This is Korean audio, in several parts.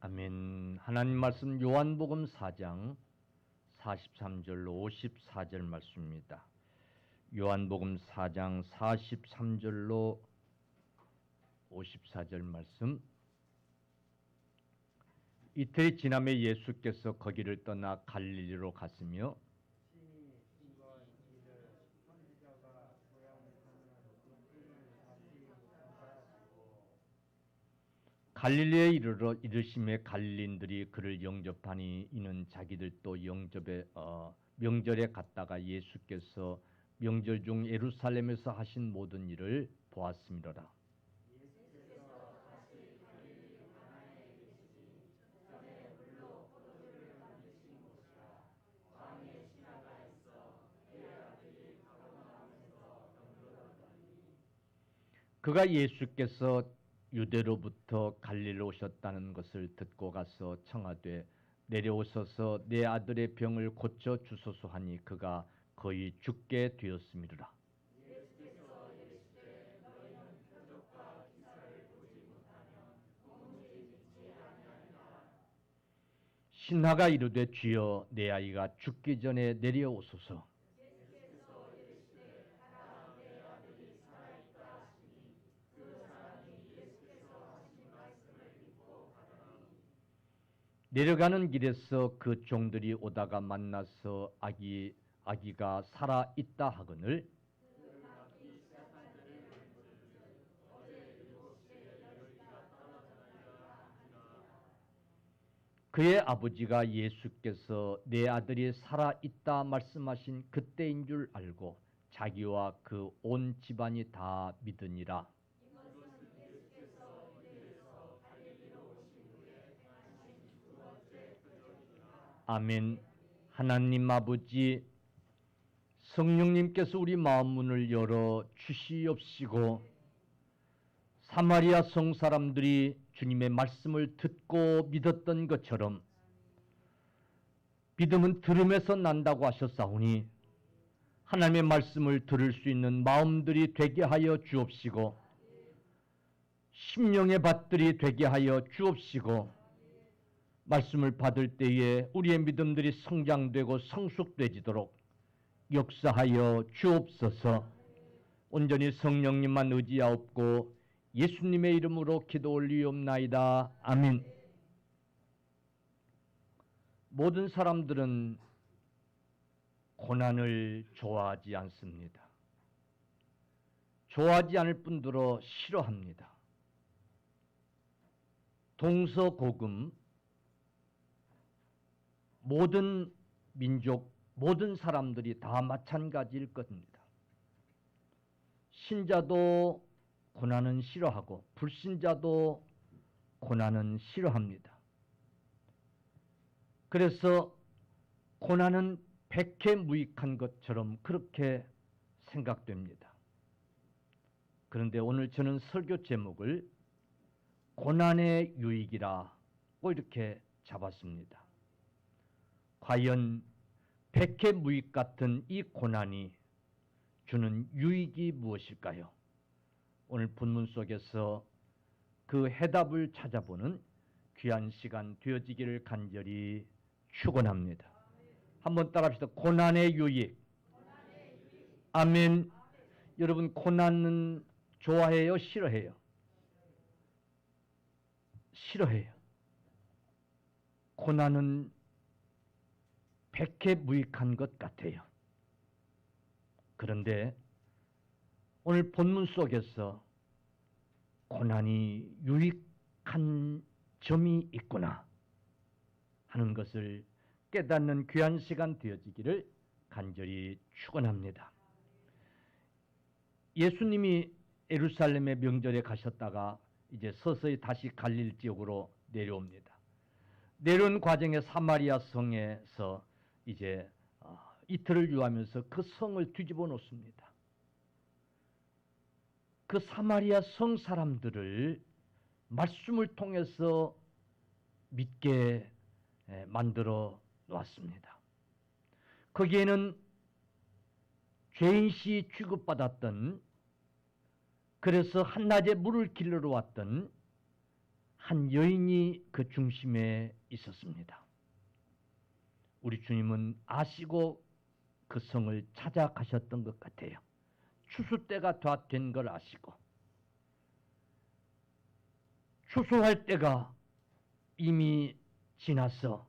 아멘. 하나님 말씀 요한복음 4장 43절로 54절 말씀입니다. 요한복음 4장 43절로 54절 말씀. 이틀이 지남에 예수께서 거기를 떠나 갈릴리로 갔으며 심히 증거한 이를 선지자가 고향에서는 높임을 받지 못하시고 갈릴리에 이르심에 갈릴린들이 그를 영접하니 이는 자기들도 명절에 갔다가 예수께서 명절 중 예루살렘에서 하신 모든 일을 보았음이로라. 예수께서 다시 갈릴리 가나에 계시니 전에 물로 포도주를 만드신 곳이라 왕의 신하가 있어 그의 아들이 가버나움에서 병들었더니 그가 예수께서 유대로부터 갈릴리로 오셨다는 것을 듣고 가서 청하되 내려오셔서 내 아들의 병을 고쳐 주소서 하니 그가 거의 죽게 되었음이라. 예수께서 이르시되 너희는 표적과 기사를 보지 못하면 도무지 믿지 아니하리라. 신하가 이르되 주여 내 아이가 죽기 전에 내려오소서. 예수께서 이르시되 하라 내 아들이 살아있다 하시니 그 사람이 예수께서 하신 말씀을 믿고 가더니 내려가는 길에서 그 종들이 오다가 만나서 아기가 살아 있다 하거늘 그 낫기 시작한 때를 본즉 어제 7시에 열기가 떨어졌나이다 하니라. 그의 아버지가 예수께서 내 아들이 살아 있다 말씀하신 그때인 줄 알고 자기와 그 온 집안이 다 믿으니라. 이것은 예수께서 유대에서 갈릴리로 오신 후에 행하신 두 번째 표적이니라. 아멘. 하나님 아버지, 성령님께서 우리 마음 문을 열어 주시옵시고 사마리아 성 사람들이 주님의 말씀을 듣고 믿었던 것처럼 믿음은 들음에서 난다고 하셨사오니 하나님의 말씀을 들을 수 있는 마음들이 되게 하여 주옵시고 심령의 밭들이 되게 하여 주옵시고 말씀을 받을 때에 우리의 믿음들이 성장되고 성숙되지도록 역사하여 주옵소서. 온전히 성령님만 의지하옵고 예수님의 이름으로 기도 올리옵나이다. 아멘. 모든 사람들은 고난을 좋아하지 않습니다. 좋아하지 않을 뿐더러 싫어합니다. 동서고금 모든 민족, 모든 사람들이 다 마찬가지일 겁니다. 신자도 고난은 싫어하고 불신자도 고난은 싫어합니다. 그래서 고난은 백해무익한 것처럼 그렇게 생각됩니다. 그런데 오늘 저는 설교 제목을 고난의 유익이라고 이렇게 잡았습니다. 과연 백해무익 같은 이 고난이 주는 유익이 무엇일까요? 오늘 본문 속에서 그 해답을 찾아보는 귀한 시간 되어지기를 간절히 축원합니다. 한번 따라합시다. 고난의 유익. 아멘. 여러분 고난은 좋아해요? 싫어해요? 싫어해요. 고난은 백해무익한 것 같아요. 그런데 오늘 본문 속에서 고난이 유익한 점이 있구나 하는 것을 깨닫는 귀한 시간 되어지기를 간절히 축원합니다. 예수님이 예루살렘의 명절에 가셨다가 이제 서서히 다시 갈릴리 지역으로 내려옵니다. 내려온 과정에 사마리아 성에서 이제 이틀을 유하면서 그 성을 뒤집어 놓습니다. 그 사마리아 성 사람들을 말씀을 통해서 믿게 만들어 놓았습니다. 거기에는 죄인시 취급받았던, 그래서 한낮에 물을 길러러 왔던 한 여인이 그 중심에 있었습니다. 우리 주님은 아시고 그 성을 찾아가셨던 것 같아요. 추수 때가 다 된 걸 아시고, 추수할 때가 이미 지나서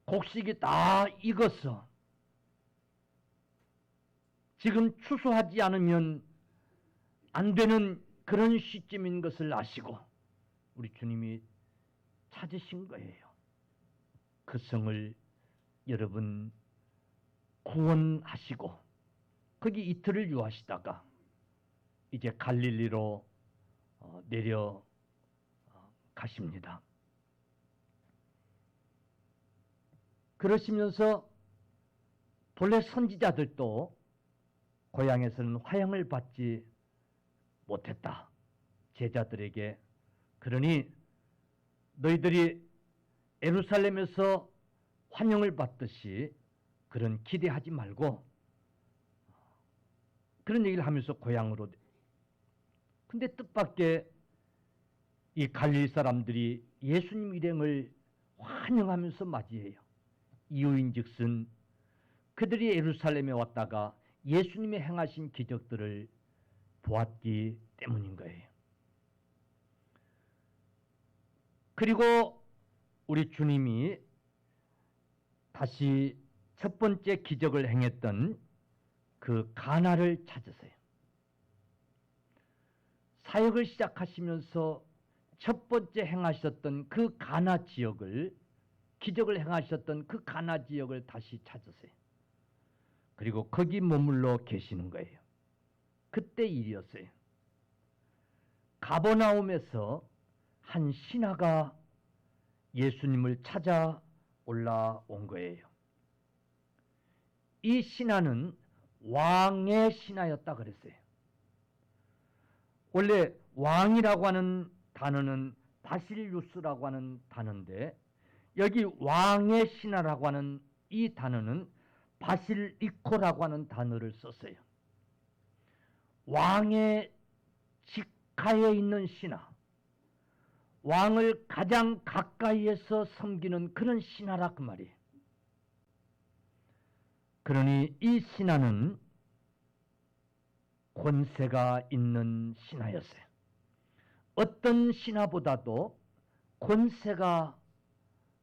곡식이 다 익어서 지금 추수하지 않으면 안 되는 그런 시점인 것을 아시고 우리 주님이 찾으신 거예요. 그 성을 여러분 구원하시고 거기 이틀을 유하시다가 이제 갈릴리로 내려 가십니다. 그러시면서 본래 선지자들도 고향에서는 화형을 받지 못했다. 제자들에게. 그러니 너희들이 예루살렘에서 환영을 받듯이 그런 기대하지 말고 그런 얘기를 하면서 고향으로. 근데 뜻밖의 이 갈릴리 사람들이 예수님 일행을 환영하면서 맞이해요. 이유인즉슨 그들이 예루살렘에 왔다가 예수님의 행하신 기적들을 보았기 때문인 거예요. 그리고 우리 주님이 다시 첫 번째 기적을 행했던 그 가나를 찾으세요. 사역을 시작하시면서 첫 번째 행하셨던 그 가나 지역을, 기적을 행하셨던 그 가나 지역을 다시 찾으세요. 그리고 거기 머물러 계시는 거예요. 그때 일이었어요. 가버나움에서 한 신하가 예수님을 찾아 올라온 거예요. 이 신하는 왕의 신하였다 그랬어요. 원래 왕이라고 하는 단어는 바실루스라고 하는 단어인데 여기 왕의 신하라고 하는 이 단어는 바실리코라고 하는 단어를 썼어요. 왕의 직하에 있는 신하, 왕을 가장 가까이에서 섬기는 그런 신하라 그 말이에요. 그러니 이 신하는 권세가 있는 신하였어요. 어떤 신하보다도 권세가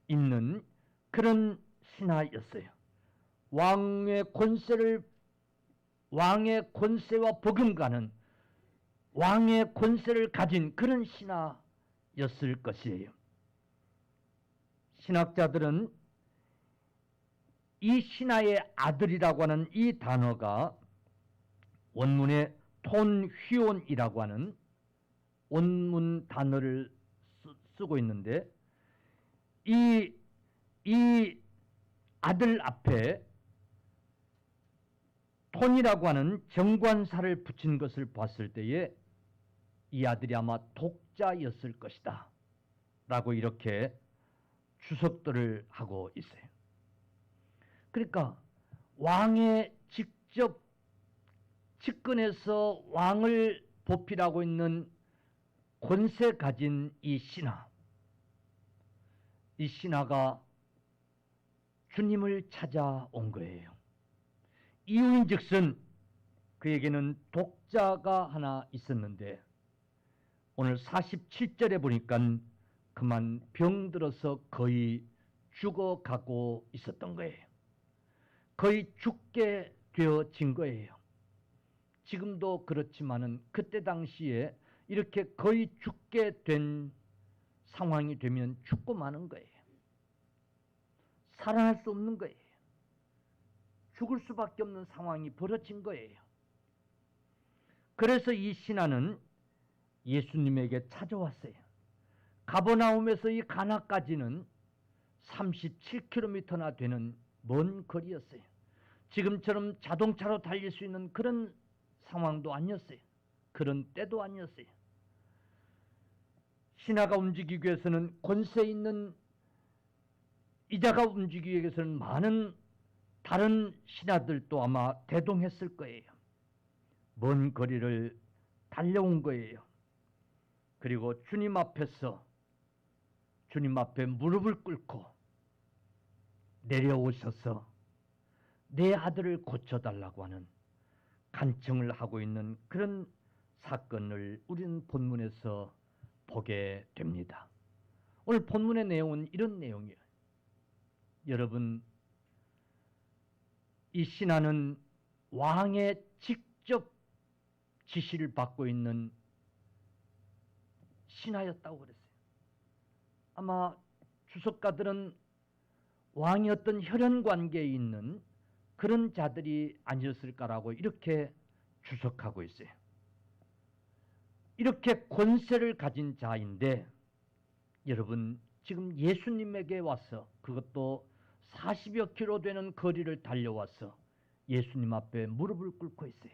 있는 그런 신하였어요. 왕의 권세와 버금가는 왕의 권세를 가진 그런 신하였을 것이에요. 신학자들은 이 신하의 아들이라고 하는 이 단어가 원문에 톤휘온이라고 하는 원문 단어를 쓰고 있는데 이 아들 앞에 톤이라고 하는 정관사를 붙인 것을 봤을 때에 이 아들이 아마 독자였을 것이다 라고 이렇게 추석들을 하고 있어요. 그러니까 왕의 직접 측근에서 왕을 보필하고 있는 권세 가진 이 신하가 주님을 찾아온 거예요. 이유인즉슨 그에게는 독자가 하나 있었는데 오늘 47절에 보니까 그만 병들어서 거의 죽어가고 있었던 거예요. 거의 죽게 되어진 거예요. 지금도 그렇지만은 그때 당시에 이렇게 거의 죽게 된 상황이 되면 죽고 마는 거예요. 살아날 수 없는 거예요. 죽을 수밖에 없는 상황이 벌어진 거예요. 그래서 이 신하는 예수님에게 찾아왔어요. 가버나움에서 이 가나까지는 37km나 되는 먼 거리였어요. 지금처럼 자동차로 달릴 수 있는 그런 상황도 아니었어요. 그런 때도 아니었어요. 신하가 움직이기 위해서는 권세 있는 이자가 움직이기 위해서는 많은 다른 신하들도 아마 대동했을 거예요. 먼 거리를 달려온 거예요. 그리고 주님 앞에서 주님 앞에 무릎을 꿇고 내려오셔서 내 아들을 고쳐달라고 하는 간청을 하고 있는 그런 사건을 우리는 본문에서 보게 됩니다. 오늘 본문의 내용은 이런 내용이에요. 여러분, 이 신하는 왕의 직접 지시를 받고 있는 신하였다고 그랬어요. 아마 주석가들은 왕이 어떤 혈연 관계에 있는 그런 자들이 아니었을까라고 이렇게 주석하고 있어요. 이렇게 권세를 가진 자인데 여러분, 지금 예수님에게 와서, 그것도 40여 킬로 되는 거리를 달려와서 예수님 앞에 무릎을 꿇고 있어요.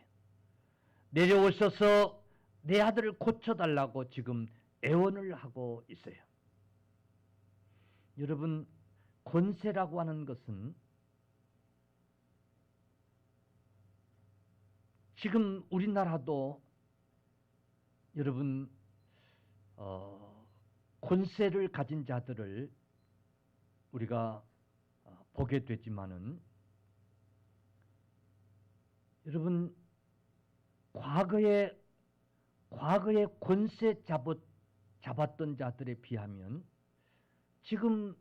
내려오셔서 내 아들을 고쳐달라고 지금 애원을 하고 있어요. 여러분, 권세라고 하는 것은 지금 우리나라도 여러분 권세를 가진 자들을 우리가 보게 되지만은 여러분 과거에 권세 잡았던 자들에 비하면 지금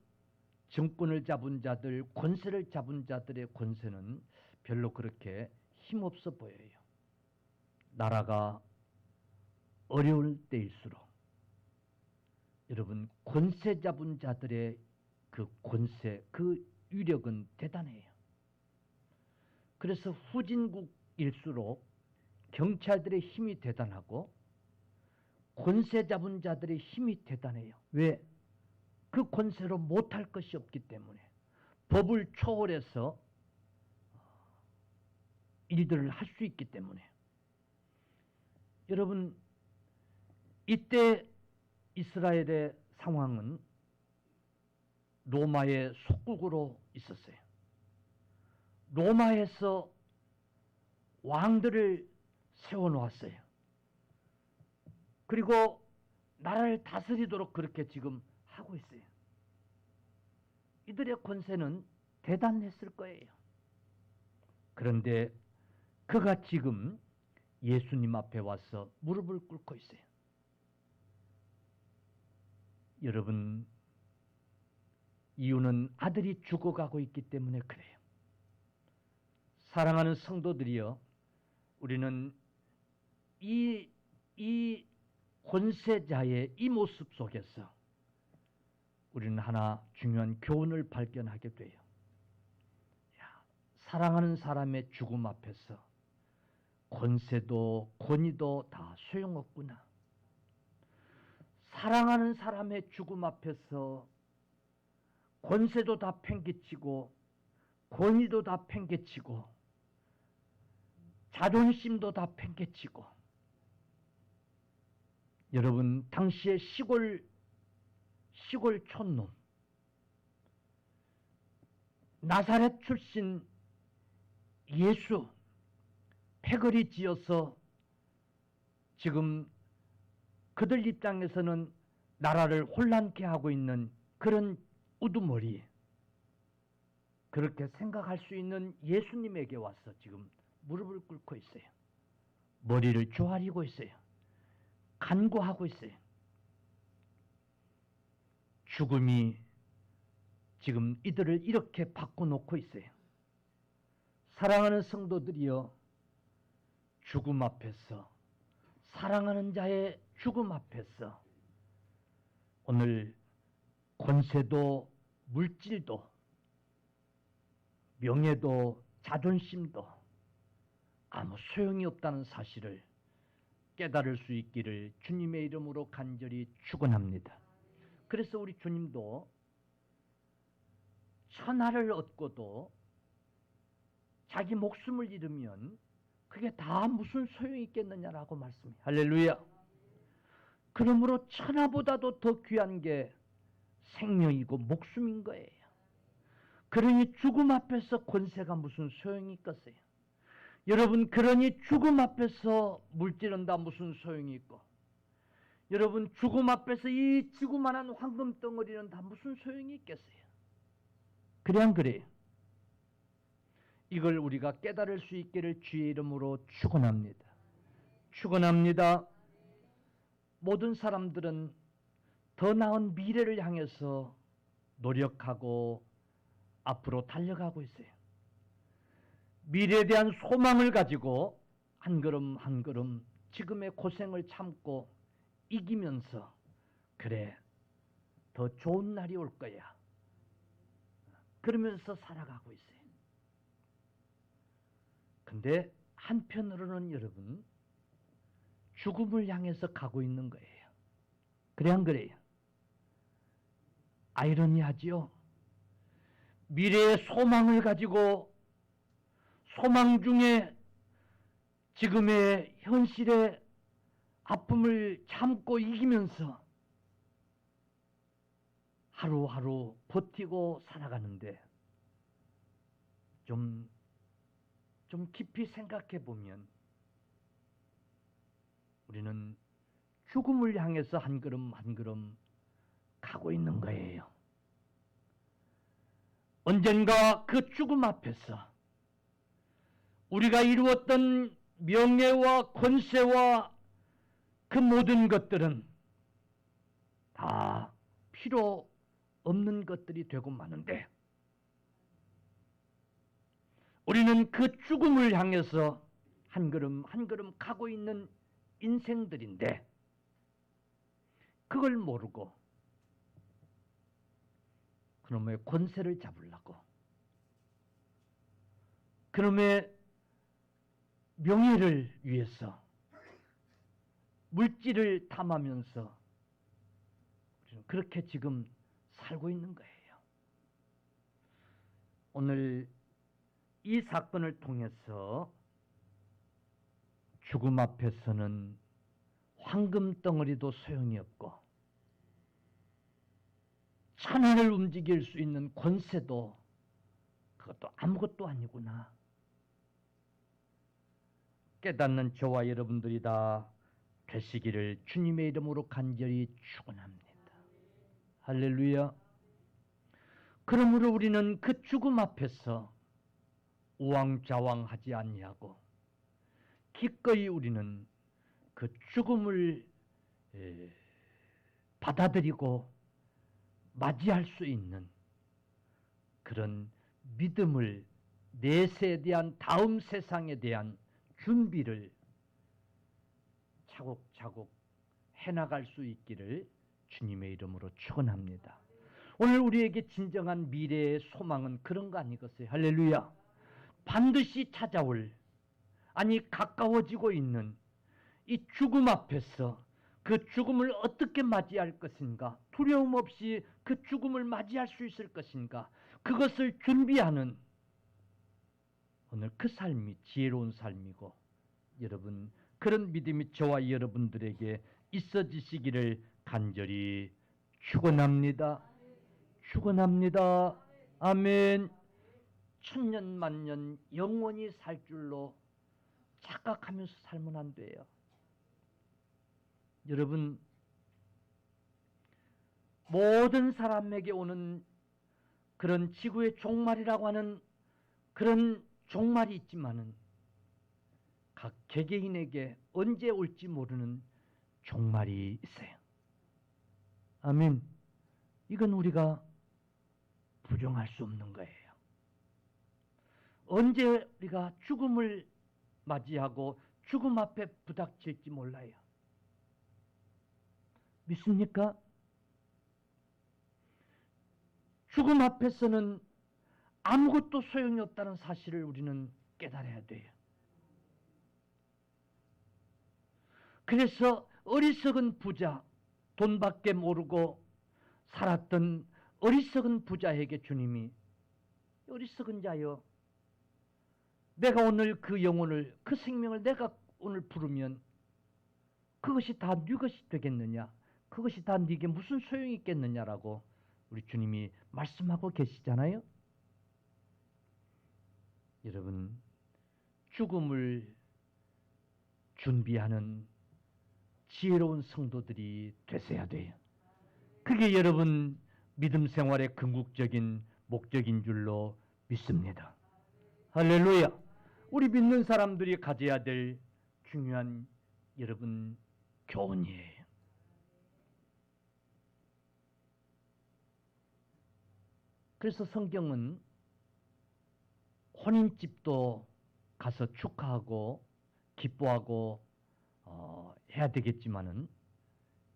정권을 잡은 자들, 권세를 잡은 자들의 권세는 별로 그렇게 힘없어 보여요. 나라가 어려울 때일수록 여러분 권세 잡은 자들의 그 권세, 그 위력은 대단해요. 그래서 후진국일수록 경찰들의 힘이 대단하고 권세 잡은 자들의 힘이 대단해요. 왜? 그 권세로 못할 것이 없기 때문에 법을 초월해서 일들을 할 수 있기 때문에. 여러분, 이때 이스라엘의 상황은 로마의 속국으로 있었어요. 로마에서 왕들을 세워놓았어요. 그리고 나라를 다스리도록 그렇게 지금 하고 있어요. 이들의 권세는 대단했을 거예요. 그런데 그가 지금 예수님 앞에 와서 무릎을 꿇고 있어요. 여러분, 이유는 아들이 죽어가고 있기 때문에 그래요. 사랑하는 성도들이여, 우리는 이 권세자의 이 모습 속에서 우리는 하나 중요한 교훈을 발견하게 돼요. 사랑하는 사람의 죽음 앞에서 권세도 권위도 다 소용없구나. 사랑하는 사람의 죽음 앞에서 권세도 다 팽개치고 권위도 다 팽개치고 자존심도 다 팽개치고. 여러분, 당시의 시골 촌놈, 나사렛 출신 예수 패거리 지어서 지금 그들 입장에서는 나라를 혼란케 하고 있는 그런 우두머리, 그렇게 생각할 수 있는 예수님에게 와서 지금 무릎을 꿇고 있어요. 머리를 조아리고 있어요. 간구하고 있어요. 죽음이 지금 이들을 이렇게 바꿔놓고 있어요. 사랑하는 성도들이여, 죽음 앞에서, 사랑하는 자의 죽음 앞에서 오늘 권세도 물질도 명예도 자존심도 아무 소용이 없다는 사실을 깨달을 수 있기를 주님의 이름으로 간절히 축원합니다. 그래서 우리 주님도 천하를 얻고도 자기 목숨을 잃으면 그게 다 무슨 소용이 있겠느냐라고 말씀해요. 할렐루야. 그러므로 천하보다도 더 귀한 게 생명이고 목숨인 거예요. 그러니 죽음 앞에서 권세가 무슨 소용이 있겠어요? 여러분, 그러니 죽음 앞에서 물질은 다 무슨 소용이 있고, 여러분, 죽음 앞에서 이 지구만한 황금 덩어리는 다 무슨 소용이 있겠어요? 그래 안 그래요? 이걸 우리가 깨달을 수 있기를 주의 이름으로 축원합니다. 축원합니다. 모든 사람들은 더 나은 미래를 향해서 노력하고 앞으로 달려가고 있어요. 미래에 대한 소망을 가지고 한 걸음 한 걸음 지금의 고생을 참고 이기면서, 그래, 더 좋은 날이 올 거야, 그러면서 살아가고 있어요. 근데 한편으로는 여러분, 죽음을 향해서 가고 있는 거예요. 그래 안 그래요? 아이러니하지요? 미래의 소망을 가지고 소망 중에 지금의 현실의 아픔을 참고 이기면서 하루하루 버티고 살아가는데, 좀 깊이 생각해 보면 우리는 죽음을 향해서 한 걸음 한 걸음 가고 있는 거예요. 언젠가 그 죽음 앞에서 우리가 이루었던 명예와 권세와 그 모든 것들은 다 필요 없는 것들이 되고 마는데, 우리는 그 죽음을 향해서 한 걸음 한 걸음 가고 있는 인생들인데, 그걸 모르고 그놈의 권세를 잡으려고, 그놈의 명예를 위해서 물질을 탐하면서 그렇게 지금 살고 있는 거예요. 오늘 이 사건을 통해서 죽음 앞에서는 황금 덩어리도 소용이 없고 천하를 움직일 수 있는 권세도 그것도 아무것도 아니구나 깨닫는 저와 여러분들이 다 되시기를 주님의 이름으로 간절히 축원합니다. 할렐루야. 그러므로 우리는 그 죽음 앞에서 우왕좌왕하지 아니하고 기꺼이 우리는 그 죽음을 받아들이고 맞이할 수 있는 그런 믿음을, 내세에 대한, 다음 세상에 대한 준비를 차곡차곡 해나갈 수 있기를 주님의 이름으로 축원합니다. 오늘 우리에게 진정한 미래의 소망은 그런 거 아니겠어요? 할렐루야. 반드시 찾아올, 아니 가까워지고 있는 이 죽음 앞에서 그 죽음을 어떻게 맞이할 것인가, 두려움 없이 그 죽음을 맞이할 수 있을 것인가, 그것을 준비하는 오늘 그 삶이 지혜로운 삶이고, 여러분 그런 믿음이 저와 여러분들에게 있어지시기를 간절히 축원합니다. 축원합니다. 아멘. 천년만년 영원히 살 줄로 착각하면서 살면 안 돼요. 여러분, 모든 사람에게 오는 그런 지구의 종말이라고 하는 그런 종말이 있지만은 각 개개인에게 언제 올지 모르는 종말이 있어요. 아멘. 이건 우리가 부정할 수 없는 거예요. 언제 우리가 죽음을 맞이하고 죽음 앞에 부닥칠지 몰라요. 믿습니까? 죽음 앞에서는 아무것도 소용이 없다는 사실을 우리는 깨달아야 돼요. 그래서 어리석은 부자, 돈밖에 모르고 살았던 어리석은 부자에게 주님이, 어리석은 자여, 내가 오늘 그 영혼을, 그 생명을 내가 오늘 부르면 그것이 다 네 것이 되겠느냐, 그것이 다 네게 무슨 소용이 있겠느냐라고 우리 주님이 말씀하고 계시잖아요. 여러분, 죽음을 준비하는 지혜로운 성도들이 되셔야 돼요. 그게 여러분 믿음 생활의 궁극적인 목적인 줄로 믿습니다. 할렐루야. 우리 믿는 사람들이 가져야 될 중요한 여러분 교훈이에요. 그래서 성경은 혼인집도 가서 축하하고 기뻐하고 해야 되겠지만은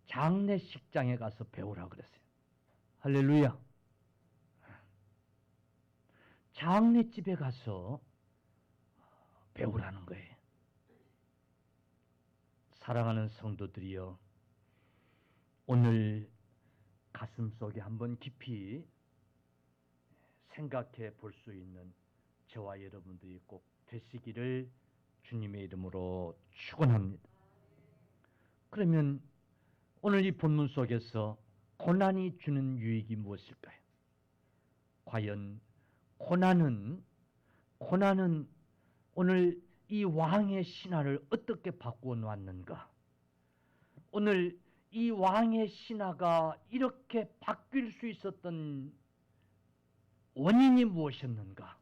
장례식장에 가서 배우라 그랬어요. 할렐루야. 장례집에 가서 배우라는 거예요. 사랑하는 성도들이여, 오늘 가슴속에 한번 깊이 생각해 볼 수 있는 저와 여러분들이 꼭 되시기를 주님의 이름으로 축원합니다. 그러면 오늘 이 본문 속에서 고난이 주는 유익이 무엇일까요? 과연 고난은 오늘 이 왕의 신하를 어떻게 바꾸어 놓았는가? 오늘 이 왕의 신하가 이렇게 바뀔 수 있었던 원인이 무엇이었는가?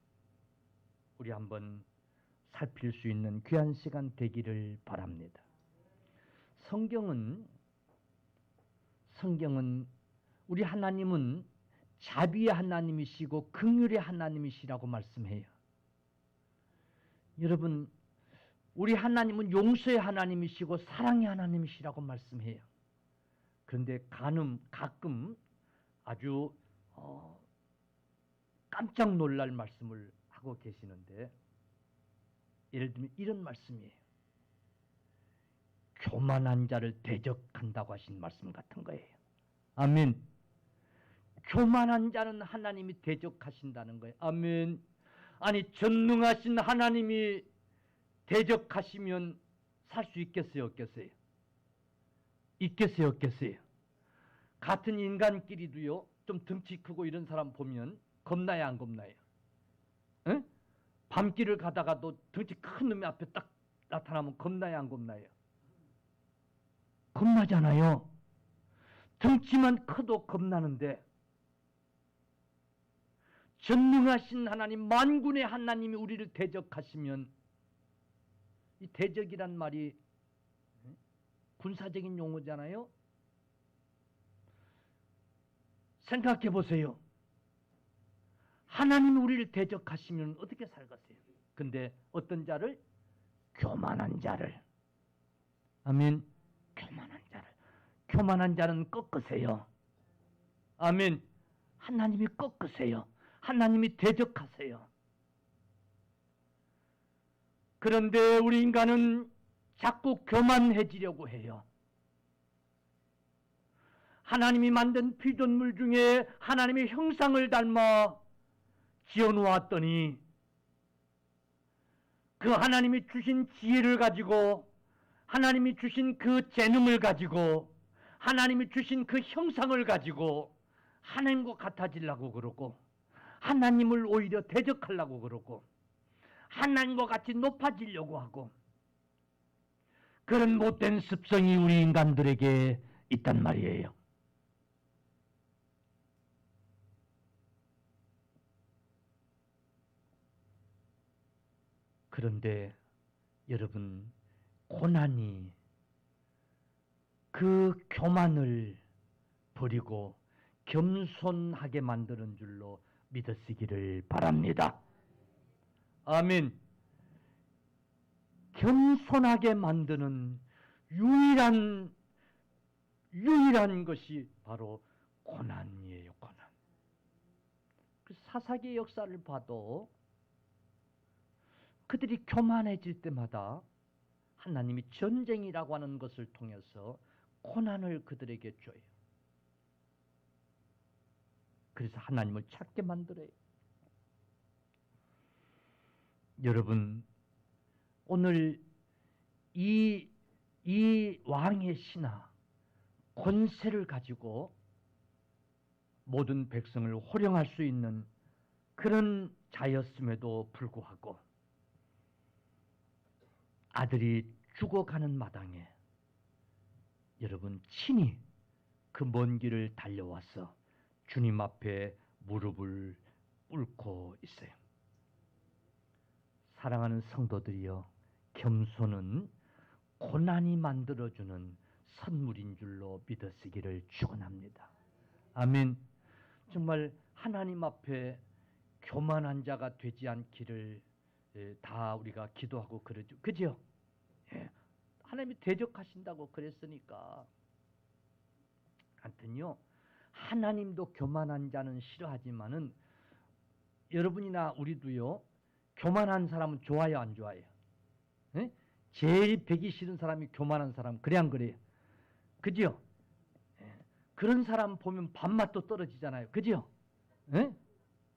우리 한번 살필 수 있는 귀한 시간 되기를 바랍니다. 성경은 우리 하나님은 자비의 하나님이시고 긍휼의 하나님이시라고 말씀해요. 여러분, 우리 하나님은 용서의 하나님이시고 사랑의 하나님이시라고 말씀해요. 그런데 가끔 아주 깜짝 놀랄 말씀을 하고 계시는데, 예를 들면 이런 말씀이에요. 교만한 자를 대적한다고 하신 말씀 같은 거예요. 아멘. 교만한 자는 하나님이 대적하신다는 거예요. 아멘. 아니, 전능하신 하나님이 대적하시면 살 수 있겠어요, 없겠어요? 있겠어요, 없겠어요? 같은 인간끼리도요, 좀 덩치 크고 이런 사람 보면 겁나요, 안 겁나요? 응? 밤길을 가다가도 덩치 큰 놈이 앞에 딱 나타나면 겁나요, 안 겁나요? 겁나잖아요. 덩치만 커도 겁나는데, 전능하신 하나님, 만군의 하나님이 우리를 대적하시면, 이 대적이란 말이 군사적인 용어잖아요. 생각해 보세요. 하나님이 우리를 대적하시면 어떻게 살겠어요? 근데 어떤 자를? 교만한 자를. 아멘. 교만한 자는 꺾으세요. 아멘. 하나님이 꺾으세요. 하나님이 대적하세요. 그런데 우리 인간은 자꾸 교만해지려고 해요. 하나님이 만든 피조물 중에 하나님의 형상을 닮아 지어놓았더니 그 하나님이 주신 지혜를 가지고, 하나님이 주신 그 재능을 가지고, 하나님이 주신 그 형상을 가지고 하나님과 같아지려고 그러고, 하나님을 오히려 대적하려고 그러고, 하나님과 같이 높아지려고 하고, 그런 못된 습성이 우리 인간들에게 있단 말이에요. 그런데 여러분, 고난이 그 교만을 버리고 겸손하게 만드는 줄로 믿으시기를 바랍니다. 아멘. 겸손하게 만드는 유일한 것이 바로 고난이에요. 고난. 그 사사기의 역사를 봐도 그들이 교만해질 때마다 하나님이 전쟁이라고 하는 것을 통해서 고난을 그들에게 줘요. 그래서 하나님을 찾게 만들어요. 여러분, 오늘 이 왕의 신하, 권세를 가지고 모든 백성을 호령할 수 있는 그런 자였음에도 불구하고 아들이 죽어가는 마당에 여러분 친히 그 먼 길을 달려와서 주님 앞에 무릎을 꿇고 있어요. 사랑하는 성도들이여, 겸손은 고난이 만들어주는 선물인 줄로 믿으시기를 축원합니다. 아멘. 정말 하나님 앞에 교만한 자가 되지 않기를 다 우리가 기도하고 그러죠. 그죠? 예. 하나님이 대적하신다고 그랬으니까. 하여튼요, 하나님도 교만한 자는 싫어하지만은 여러분이나 우리도요, 교만한 사람은 좋아요, 안 좋아해요? 예? 제일 배기 싫은 사람이 교만한 사람, 그래 안 그래요? 그죠? 예. 그런 사람 보면 밥맛도 떨어지잖아요. 그죠? 예?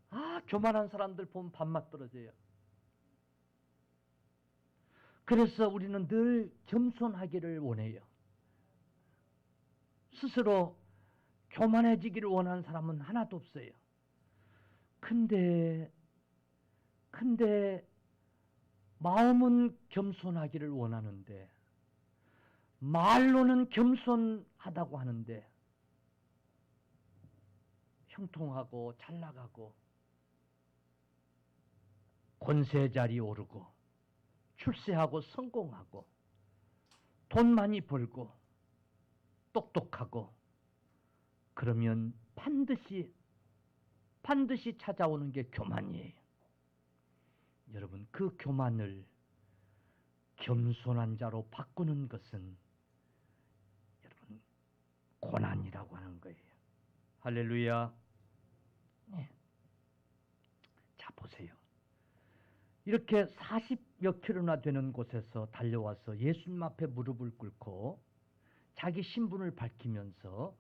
아, 교만한 사람들 보면 밥맛 떨어져요. 그래서 우리는 늘 겸손하기를 원해요. 스스로 교만해지기를 원하는 사람은 하나도 없어요. 근데 마음은 겸손하기를 원하는데, 말로는 겸손하다고 하는데 형통하고 잘 나가고 권세 자리 오르고 출세하고 성공하고 돈 많이 벌고 똑똑하고 그러면 반드시 찾아오는 게 교만이에요. 여러분, 그 교만을 겸손한 자로 바꾸는 것은 여러분 고난이라고 하는 거예요. 할렐루야. 네. 자, 보세요. 이렇게 40여 킬로나 되는 곳에서 달려와서 예수님 앞에 무릎을 꿇고 자기 신분을 밝히면서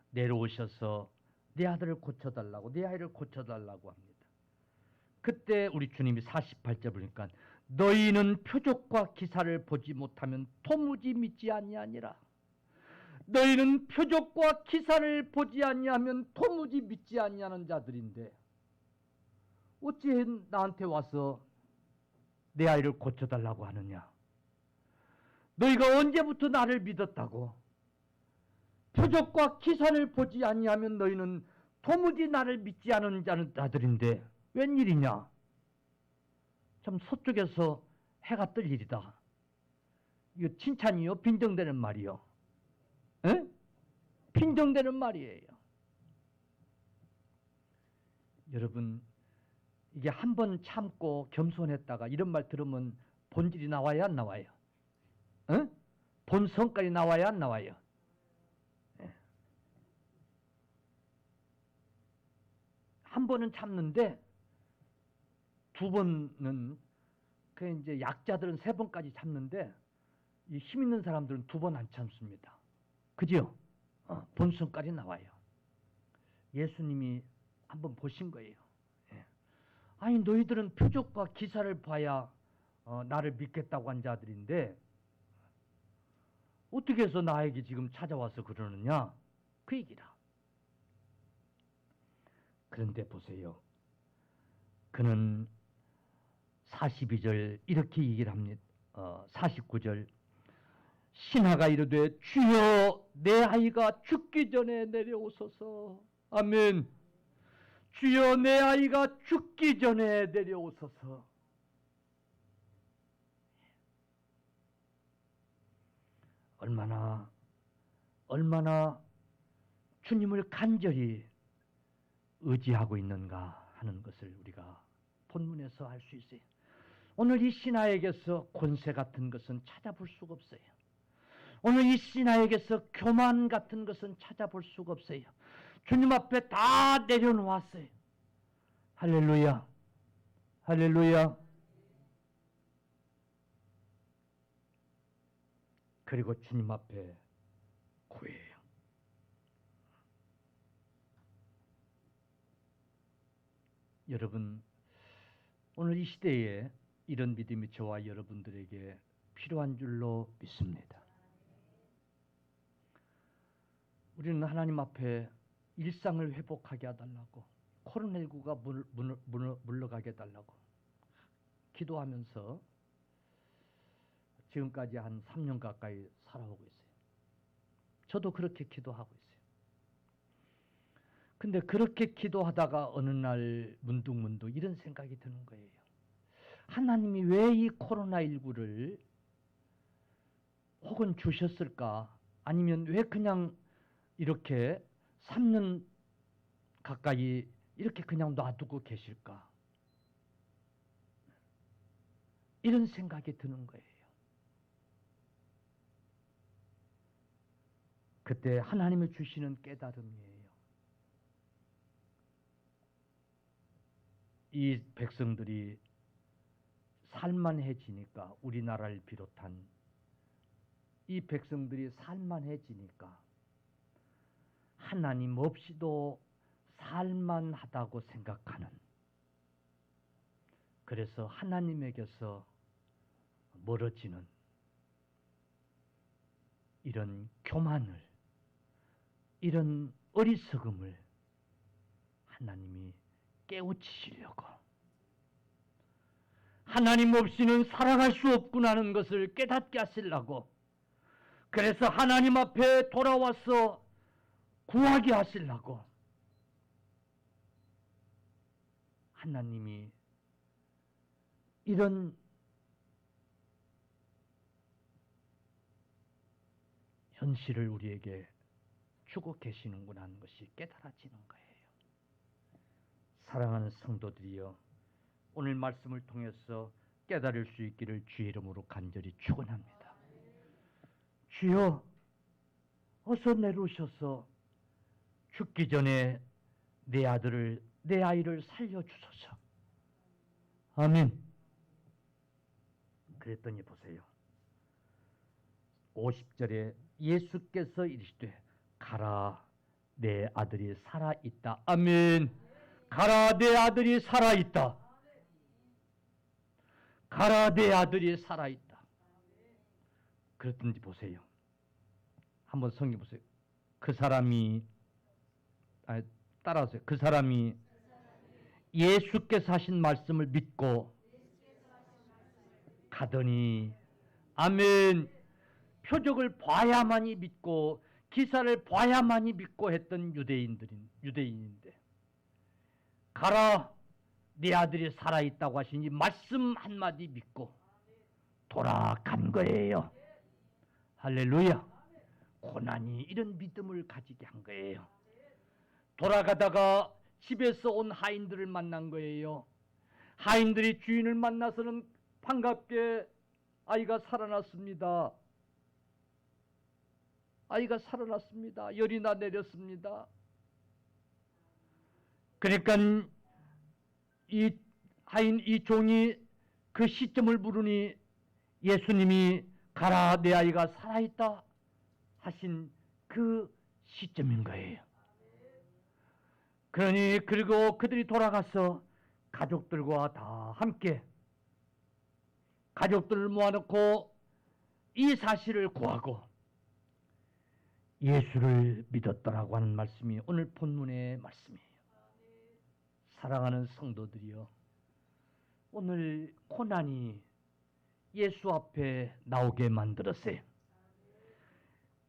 내려오셔서 내 아들을 고쳐달라고, 내 아이를 고쳐달라고 합니다. 그때 우리 주님이 48절 보니까 너희는 표적과 기사를 보지 못하면 도무지 믿지 아니하니라. 너희는 표적과 기사를 보지 아니하면 도무지 믿지 아니하는 자들인데 어찌 나한테 와서 내 아이를 고쳐달라고 하느냐? 너희가 언제부터 나를 믿었다고? 표적과 기사를 보지 아니하면 너희는 도무지 나를 믿지 않은 자들인데 웬일이냐? 참 서쪽에서 해가 뜰 일이다. 이거 칭찬이요? 빈정되는 말이요? 에? 빈정되는 말이에요. 여러분, 이게 한 번 참고 겸손했다가 이런 말 들으면 본질이 나와야 안 나와요? 에? 본 성깔이 나와야 안 나와요? 에. 한 번은 참는데 두 번은 그 이제 약자들은 세 번까지 참는데 이 힘 있는 사람들은 두 번 안 참습니다. 그죠? 본성까지 나와요. 예수님이 한번 보신 거예요. 예. 아니 너희들은 표적과 기사를 봐야 나를 믿겠다고 한 자들인데 어떻게 해서 나에게 지금 찾아와서 그러느냐? 그 얘기라. 그런데 보세요. 그는 42절 이렇게 얘기를 합니다. 49절 신하가 이르되 주여 내 아이가 죽기 전에 내려오소서. 아멘. 주여 내 아이가 죽기 전에 내려오소서. 얼마나 주님을 간절히 의지하고 있는가 하는 것을 우리가 본문에서 알 수 있어요. 오늘 이 신하에게서 권세 같은 것은 찾아볼 수가 없어요. 오늘 이 신하에게서 교만 같은 것은 찾아볼 수가 없어요. 주님 앞에 다 내려놓았어요. 할렐루야. 할렐루야. 그리고 주님 앞에 구해요. 여러분, 오늘 이 시대에 이런 믿음이 저와 여러분들에게 필요한 줄로 믿습니다. 우리는 하나님 앞에 일상을 회복하게 해달라고, 코로나19가 물러가게 해달라고 기도하면서 지금까지 한 3년 가까이 살아오고 있어요. 저도 그렇게 기도하고 있어요. 근데 그렇게 기도하다가 어느 날 문득문득 이런 생각이 드는 거예요. 하나님이 왜 이 코로나19를 혹은 주셨을까? 아니면 왜 그냥 이렇게 3년 가까이 이렇게 그냥 놔두고 계실까? 이런 생각이 드는 거예요. 그때 하나님이 주시는 깨달음이에요. 이 백성들이 살만해지니까, 우리나라를 비롯한 이 백성들이 살만해지니까 하나님 없이도 살만하다고 생각하는, 그래서 하나님에게서 멀어지는 이런 교만을, 이런 어리석음을 하나님이 깨우치시려고, 하나님 없이는 살아갈 수 없구나는 것을 깨닫게 하시려고, 그래서 하나님 앞에 돌아와서 구하게 하시려고 하나님이 이런 현실을 우리에게 주고 계시는구나 하는 것이 깨달아지는 거예요. 사랑하는 성도들이여, 오늘 말씀을 통해서 깨달을 수 있기를 주의 이름으로 간절히 축원합니다. 주여, 어서 내려오셔서 죽기 전에 내 아이를 살려주소서. 아멘. 그랬더니 보세요. 50절에 예수께서 이르시되 가라, 내 아들이 살아있다. 아멘. 가라, 내 아들이 살아있다. 가라, 내 아들이 살아있다. 그랬던지 보세요. 한번 성경 보세요. 그 사람이, 따라하세요. 그 사람이 예수께서 하신 말씀을 믿고 가더니, 아멘. 표적을 봐야만이 믿고 기사를 봐야만이 믿고 했던 유대인인데, 가라, 네 아들이 살아있다고 하시니 말씀 한마디 믿고 돌아간 거예요. 할렐루야. 고난이 이런 믿음을 가지게 한 거예요. 돌아가다가 집에서 온 하인들을 만난 거예요. 하인들이 주인을 만나서는 반갑게 아이가 살아났습니다. 아이가 살아났습니다. 열이 나 내렸습니다. 그러니까 이 종이 그 시점을 물으니 예수님이 가라, 내 아이가 살아있다 하신 그 시점인 거예요. 그러니 그리고 그들이 돌아가서 가족들과 다 함께 가족들을 모아놓고 이 사실을 구하고 예수를 믿었더라고 하는 말씀이 오늘 본문의 말씀이에요. 사랑하는 성도들이여, 오늘 고난이 예수 앞에 나오게 만들었어요.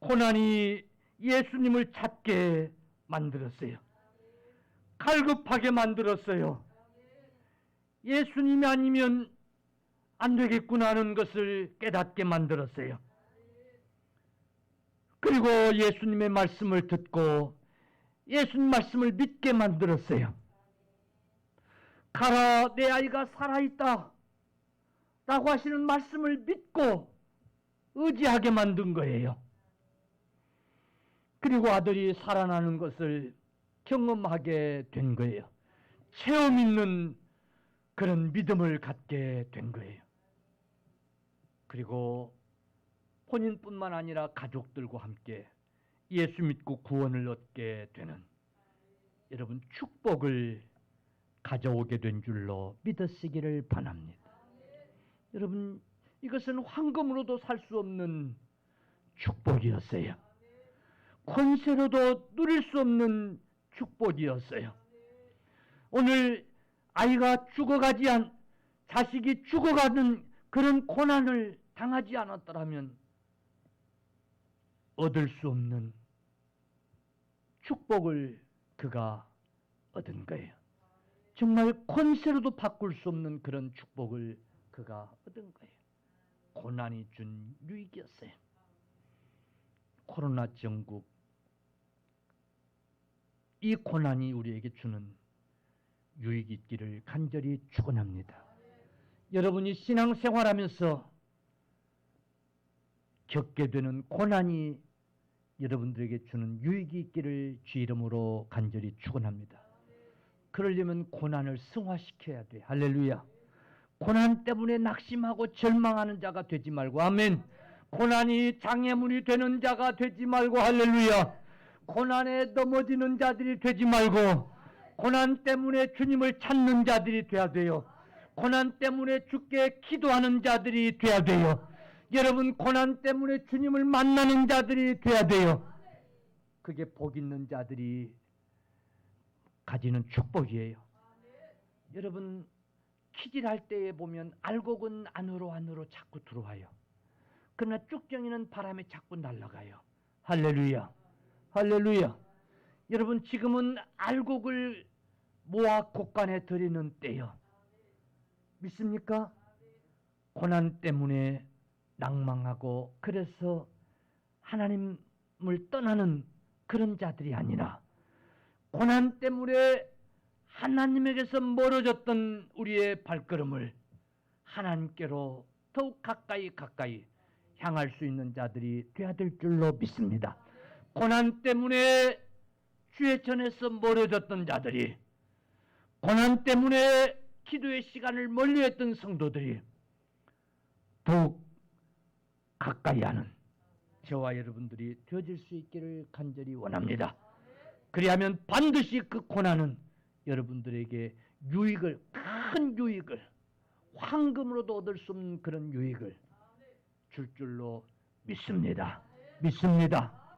고난이 예수님을 찾게 만들었어요. 갈급하게 만들었어요. 예수님이 아니면 안 되겠구나 하는 것을 깨닫게 만들었어요. 그리고 예수님의 말씀을 듣고 예수님 말씀을 믿게 만들었어요. 가라, 내 아이가 살아있다 라고 하시는 말씀을 믿고 의지하게 만든 거예요. 그리고 아들이 살아나는 것을 경험하게 된 거예요. 체험 있는 그런 믿음을 갖게 된 거예요. 그리고 본인뿐만 아니라 가족들과 함께 예수 믿고 구원을 얻게 되는, 여러분, 축복을 가져오게 된 줄로 믿으시기를 바랍니다. 여러분, 이것은 황금으로도 살 수 없는 축복이었어요. 권세로도 누릴 수 없는 축복이었어요. 오늘 아이가 자식이 죽어가는 그런 고난을 당하지 않았더라면 얻을 수 없는 축복을 그가 얻은 거예요. 정말 권세로도 바꿀 수 없는 그런 축복을 그가 얻은 거예요. 고난이 준 유익이었어요. 코로나 전국, 이 고난이 우리에게 주는 유익이 있기를 간절히 축원합니다. 여러분이 신앙생활하면서 겪게 되는 고난이 여러분들에게 주는 유익이 있기를 주 이름으로 간절히 축원합니다. 그러려면 고난을 승화시켜야 돼. 할렐루야. 고난 때문에 낙심하고 절망하는 자가 되지 말고, 아멘. 고난이 장애물이 되는 자가 되지 말고, 할렐루야. 고난에 넘어지는 자들이 되지 말고, 고난 때문에 주님을 찾는 자들이 돼야 돼요. 고난 때문에 주께 기도하는 자들이 돼야 돼요. 여러분, 고난 때문에 주님을 만나는 자들이 돼야 돼요. 그게 복 있는 자들이 가지는 축복이에요. 여러분, 키질할 때에 보면 알곡은 안으로 자꾸 들어와요. 그러나 쭉정이는 바람에 자꾸 날아가요. 할렐루야. 할렐루야. 여러분, 지금은 알곡을 모아 곡간에 들이는 때요. 믿습니까? 고난 때문에 낭망하고 그래서 하나님을 떠나는 그런 자들이 아니라, 고난 때문에 하나님에게서 멀어졌던 우리의 발걸음을 하나님께로 더욱 가까이 향할 수 있는 자들이 되어야 될 줄로 믿습니다. 고난 때문에 주의 전에서 멀어졌던 자들이, 고난 때문에 기도의 시간을 멀리했던 성도들이 더욱 가까이 하는 저와 여러분들이 되어질 수 있기를 간절히 원합니다. 그리하면 반드시 그 고난은 여러분들에게 유익을, 큰 유익을, 황금으로도 얻을 수 없는 그런 유익을 줄 줄로 믿습니다. 믿습니다.